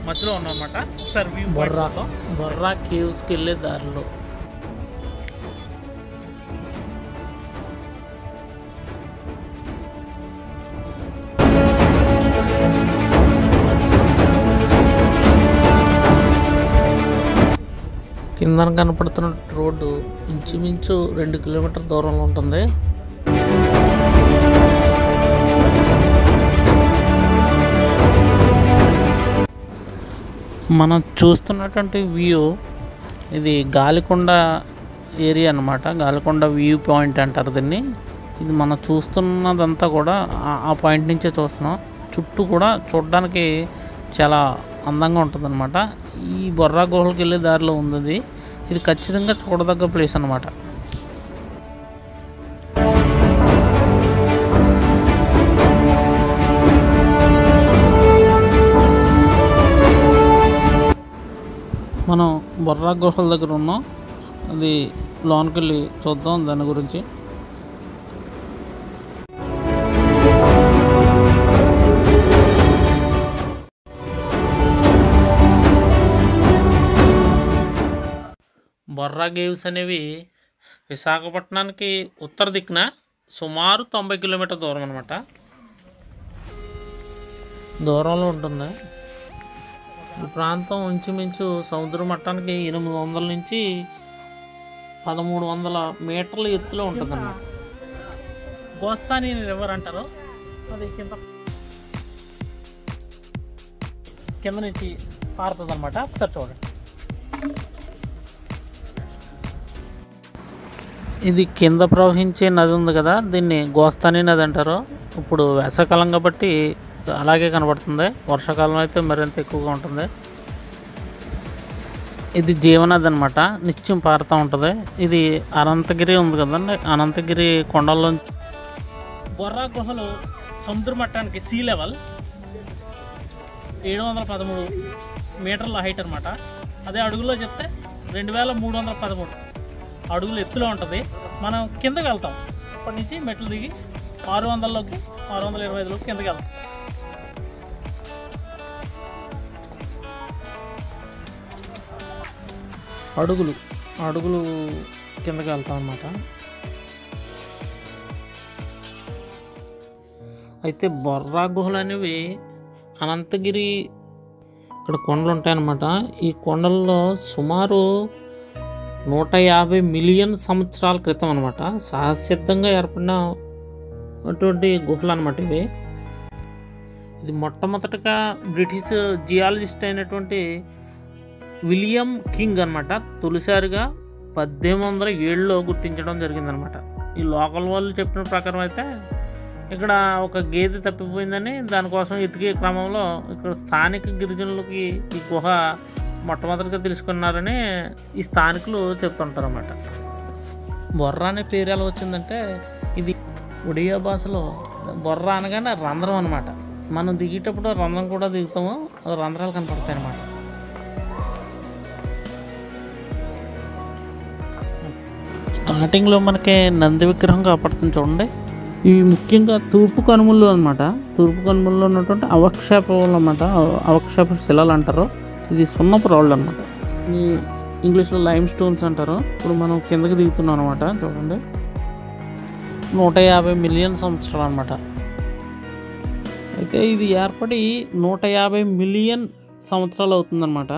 మధ్యలో ఉన్నామన్నమాట. ఒకసారి వ్యూ బొర్రా కేవ్స్కి వెళ్ళే దారిలో కిందన కనపడుతున్న రోడ్డు ఇంచుమించు 2 కిలోమీటర్ల దూరంలో ఉంటుంది. మనం చూస్తున్నటువంటి వ్యూ ఇది గాలికొండ ఏరియా అన్నమాట. గాలికొండ వ్యూ పాయింట్ అంటారు దీన్ని. ఇది మనం చూస్తున్నదంతా కూడా ఆ పాయింట్ నుంచే చూస్తున్నాం. చుట్టూ కూడా చూడడానికి చాలా అందంగా ఉంటుందన్నమాట. ఈ బొర్రా గుహలకు వెళ్ళే దారిలో ఉంది. ఇది ఖచ్చితంగా చూడదగ్గ ప్లేస్ అన్నమాట. మనం బొర్రా గుహల దగ్గర ఉన్నాం. అది లోనికి వెళ్ళి చూద్దాం దాని గురించి. బొర్రా కేవ్స్ అనేవి విశాఖపట్నానికి ఉత్తర దిక్కున సుమారు 90 కిలోమీటర్ దూరం అనమాట. దూరంలో ఉంటుంది. ఈ ప్రాంతం ఇంచుమించు సముద్ర మట్టానికి 800 నుంచి 1300 మీటర్ల ఎత్తులో ఉంటుంది అన్నమాట. గోస్తాని రివర్ అంటారు. అది కింద నుంచి పారుతుంది అనమాట. ఒకసారి చూడండి. ఇది కింద ప్రవహించే నది ఉంది కదా, దీన్ని గోస్తాని నది అంటారు. ఇప్పుడు వేసవకాలం కాబట్టి అలాగే కనబడుతుంది. వర్షాకాలం అయితే మరింత ఎక్కువగా ఉంటుంది. ఇది జీవనది అనమాట. నిత్యం పారుతూ ఉంటుంది. ఇది అనంతగిరి ఉంది కదండి, అనంతగిరి కొండల్లో. బొర్రా గుహలు సముద్ర మట్టానికి సీ లెవెల్ 713 మీటర్ల హైట్ అనమాట. అదే అడుగుల్లో చెప్తే 2313 అడుగులు ఎత్తులో ఉంటుంది. మనం కిందకి వెళ్తాం. ఇప్పటి నుంచి మెట్లు దిగి 600లోకి 625లోకి కిందకి వెళ్తాం. అడుగులు కిందకి వెళ్తాం అన్నమాట. అయితే బొర్రా గుహలు అనేవి అనంతగిరి ఇక్కడ కొండలు ఉంటాయన్నమాట. ఈ కొండల్లో సుమారు 150 మిలియన్ సంవత్సరాల క్రితం అనమాట సహసిద్ధంగా ఏర్పడిన అటువంటి గుహలు అనమాట ఇవి. ఇది మొట్టమొదటగా బ్రిటిష్ జియాలజిస్ట్ అయినటువంటి విలియం కింగ్ అనమాట తొలిసారిగా 1807లో గుర్తించడం జరిగిందనమాట. ఈ లోకల్ వాళ్ళు చెప్పిన ప్రకారం అయితే ఇక్కడ ఒక గేదె తప్పిపోయిందని దానికోసం ఎతికే క్రమంలో ఇక్కడ స్థానిక గిరిజనులకి ఈ గుహ మొట్టమొదటిగా తెలుసుకున్నారని ఈ స్థానికులు చెప్తుంటారు అన్నమాట. బొర్రా అనే పేరు ఎలా వచ్చిందంటే, ఇది ఒడియా భాషలో బొర్రా అనగానే రంధ్రం అనమాట. మనం దిగేటప్పుడు రంధ్రం కూడా దిగుతాము, అది రంధ్రాలు కనపడతాయి అన్నమాట. స్టార్టింగ్లో మనకి నంది విగ్రహం కాపాడుతుంది చూడండి. ఇవి ముఖ్యంగా తూర్పు కనుమల్లో అనమాట. తూర్పు కనుమల్లో ఉన్నటువంటి అవక్షేపాలు అన్నమాట. అవక్షేప శిలలు అంటారు. ఇది సున్నపు రాళ్ళు అనమాట. ఈ ఇంగ్లీష్లో లైమ్ స్టోన్స్ అంటారు. ఇప్పుడు మనం కిందకి దిగుతున్నాం అనమాట. చూడండి, 150 మిలియన్ సంవత్సరాలు అనమాట. అయితే ఇది ఏర్పడి 150 మిలియన్ సంవత్సరాలు అవుతుందన్నమాట.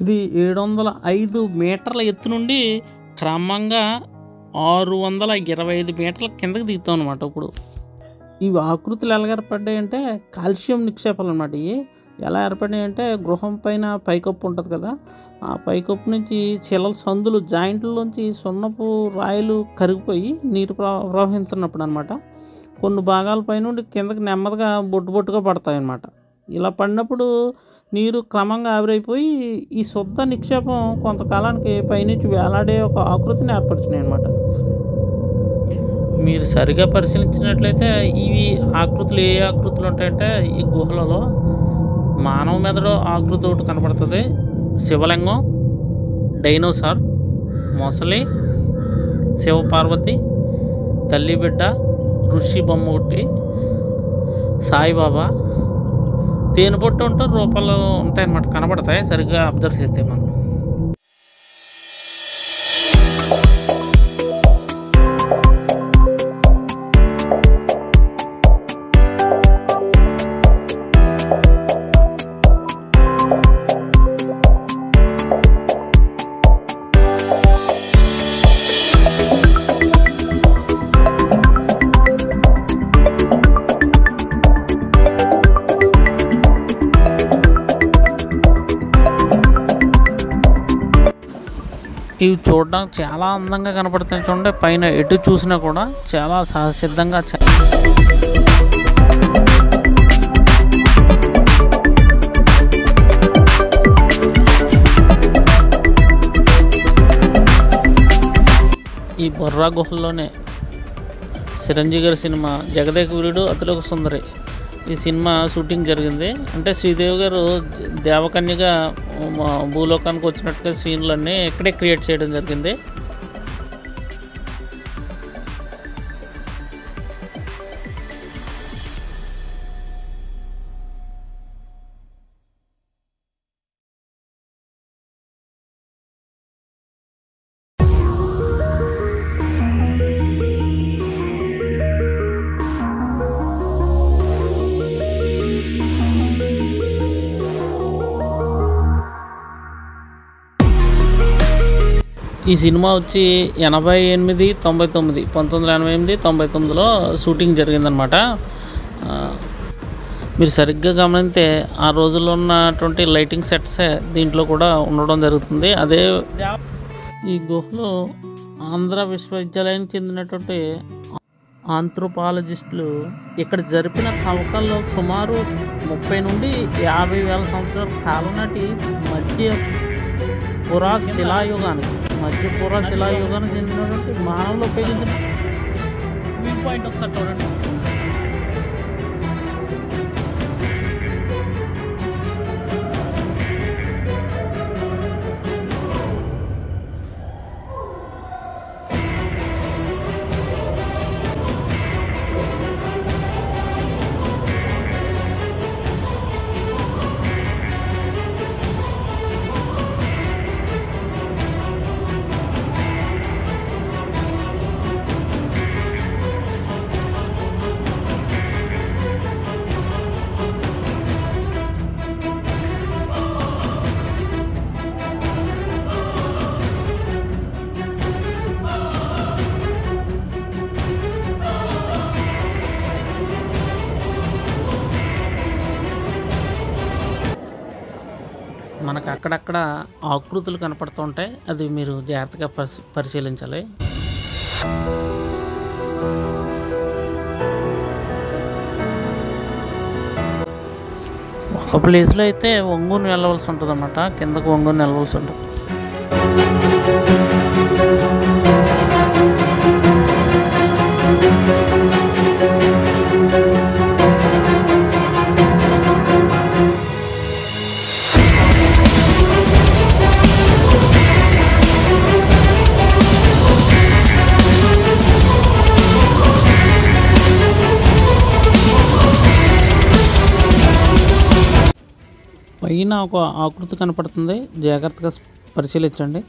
ఇది 705 మీటర్ల ఎత్తు నుండి క్రమంగా 625 మీటర్ల కిందకి దిగుతాం అనమాట. ఇప్పుడు ఇవి ఆకృతులు ఎలా ఏర్పడ్డాయి అంటే కాల్షియం నిక్షేపాలు అనమాట. ఇవి ఎలా ఏర్పడినాయి అంటే గృహం పైన పైకప్పు ఉంటుంది కదా, ఆ పైకప్పు నుంచి శిలల సందులు జాయింట్లలోంచి సున్నపు రాయిలు కరిగిపోయి నీరు ప్రవహిస్తున్నప్పుడు అనమాట కొన్ని భాగాల పైనుండి కిందకి నెమ్మదిగా బొట్టుగా పడతాయి అన్నమాట. ఇలా పడినప్పుడు నీరు క్రమంగా ఆవిరైపోయి ఈ శుద్ధ నిక్షేపం కొంతకాలానికి పైనుంచి వేలాడే ఒక ఆకృతిని ఏర్పరిచినాయి అన్నమాట. మీరు సరిగా పరిశీలించినట్లయితే ఇవి ఆకృతులు ఏ ఆకృతులు ఉంటాయంటే, ఈ గుహలలో మానవ మెదడు ఆకృతి ఒకటి కనపడుతుంది, శివలింగం, డైనోసార్, మొసలి, శివపార్వతి, తల్లి బిడ్డ, ఋషి బొమ్మ ఒకటి, సాయిబాబా, తేనె పొట్టు ఉంటే రూపాలు ఉంటాయన్నమాట, కనబడతాయి సరిగ్గా అబ్జర్వ్ చేస్తే మనం. ఇవి చూడడానికి చాలా అందంగా కనపడుతాయి చూడండి. పైన ఎటు చూసినా కూడా చాలా సహసిద్ధంగా ఈ బొర్రా గుహల్లోనే చిరంజీవి గారి సినిమా జగదేక వీరుడు అతిలోక సుందరి ఈ సినిమా షూటింగ్ జరిగింది. అంటే శ్రీదేవి గారు దేవకన్యగా భూలోకానికి వచ్చినట్టుగా సీన్లన్నీ ఇక్కడే క్రియేట్ చేయడం జరిగింది. ఈ సినిమా వచ్చి 88, 99, 1988, 99లో షూటింగ్ జరిగిందనమాట. మీరు సరిగ్గా గమనిస్తే ఆ రోజుల్లో ఉన్నటువంటి లైటింగ్ సెట్సే దీంట్లో కూడా ఉండడం జరుగుతుంది. అదే ఈ గుహలో ఆంధ్ర విశ్వవిద్యాలయానికి చెందినటువంటి ఆంథ్రోపాలజిస్టులు ఇక్కడ జరిపిన తవ్వకాల్లో సుమారు 30 నుండి 50,000 సంవత్సరాల కాలం నాటి మధ్య శిలాయుగానికి చెందినటువంటి మానవులు ఉపయోగించిన వ్యూ పాయింట్ ఒకసారి చూడండి. మనకు అక్కడక్కడ ఆకృతులు కనపడుతూ ఉంటాయి, అది మీరు జాగ్రత్తగా పరిశీలించాలి. ఒక ప్లేస్లో అయితే వంగుని వెళ్ళవలసి ఉంటుంది అన్నమాట, కిందకు వంగుని వెళ్ళవలసి ఉంటుంది. పైన ఒక ఆకృతి కనపడుతుంది, జాగ్రత్తగా పరిశీలించండి.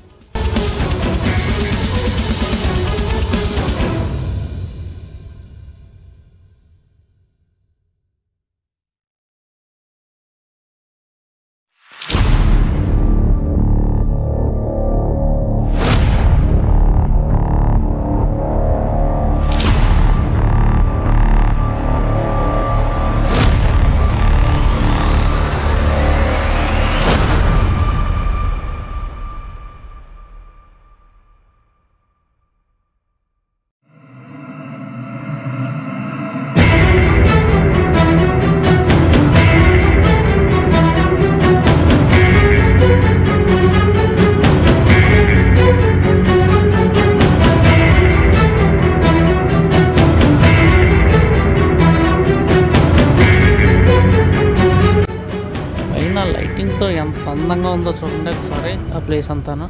లైటింగ్తో ఎంత అందంగా ఉందో చూడండి ఒకసారి ఆ ప్లేస్ అంతాను.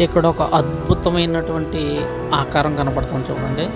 ఇక్కడ ఒక అద్భుతమైనటువంటి ఆకారం కనపడుతుంది చూడండి.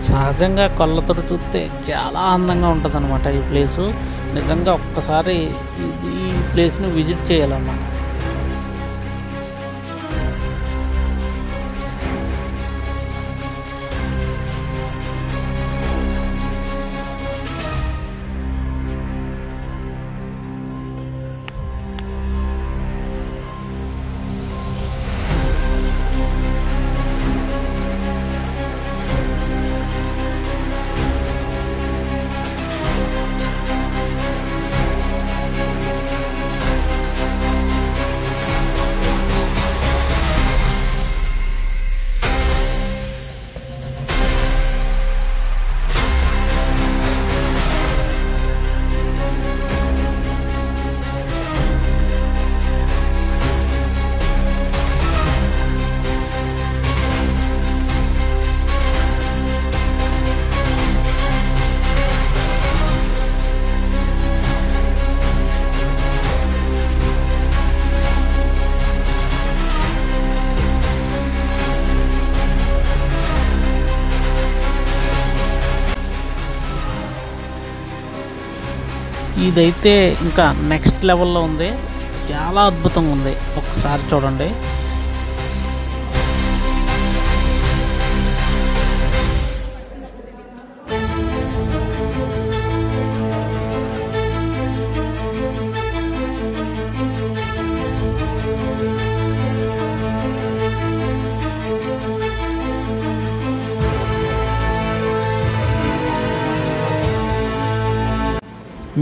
సహజంగా కళ్ళతో చూస్తే చాలా అందంగా ఉంటుంది అనమాట ఈ ప్లేసు. నిజంగా ఒక్కసారి ఈ ప్లేస్ని విజిట్ చేయాలన్నమాట. ఇదైతే ఇంకా నెక్స్ట్ లెవెల్లో ఉంది, చాలా అద్భుతంగా ఉంది. ఒకసారి చూడండి.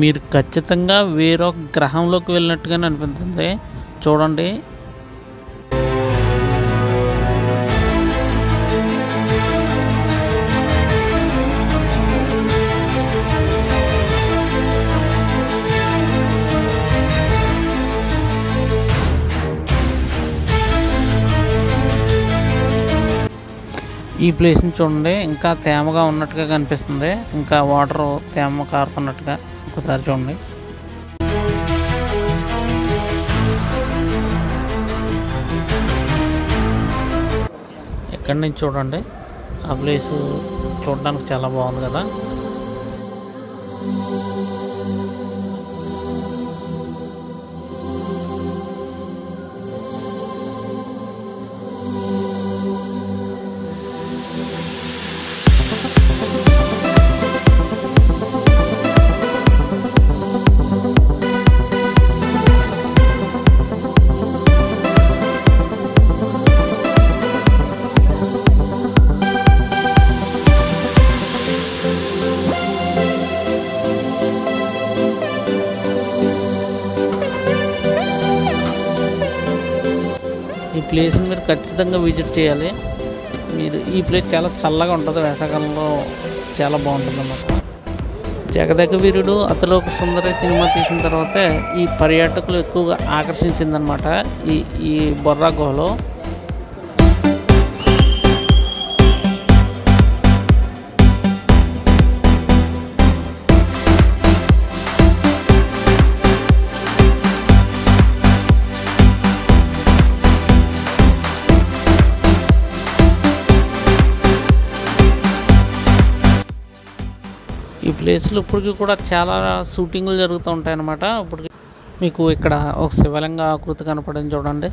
మీరు ఖచ్చితంగా వేరొక గ్రహంలోకి వెళ్ళినట్టుగానే అనిపిస్తుంది చూడండి. ఈ ప్లేస్ని చూడండి, ఇంకా తేమగా ఉన్నట్టుగా కనిపిస్తుంది, ఇంకా వాటర్ తేమ కారుతున్నట్టుగా. ఒకసారి చూడండి. ఎక్కడి నుంచి చూడండి, ఆ ప్లేసు చూడడానికి చాలా బాగుంది కదా. ఈ ప్లేస్ని మీరు ఖచ్చితంగా విజిట్ చేయాలి. మీరు ఈ ప్లేస్ చాలా చల్లగా ఉంటుంది, వేసవికాలంలో చాలా బాగుంటుంది అన్నమాట. జగదేక వీరుడు అతిలోక సుందరి సినిమా తీసిన తర్వాతే ఈ పర్యాటకులు ఎక్కువగా ఆకర్షించిందనమాట ఈ బొర్రా గుహలో. ఈ ఈ ప్లేస్లో ఇప్పటికీ కూడా చాలా షూటింగ్లు జరుగుతూ ఉంటాయి అన్నమాట. ఇప్పటికి మీకు ఇక్కడ ఒక శివలింగ ఆకృతి కనపడింది చూడండి.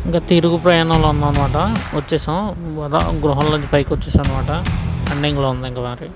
ఇంకా తిరుగు ప్రయాణంలో ఉందన్నమాట. వచ్చేసాం గృహంలోంచి పైకి వచ్చేసాం అనమాట. ఎండింగ్లో ఉంది ఇంకా మరి.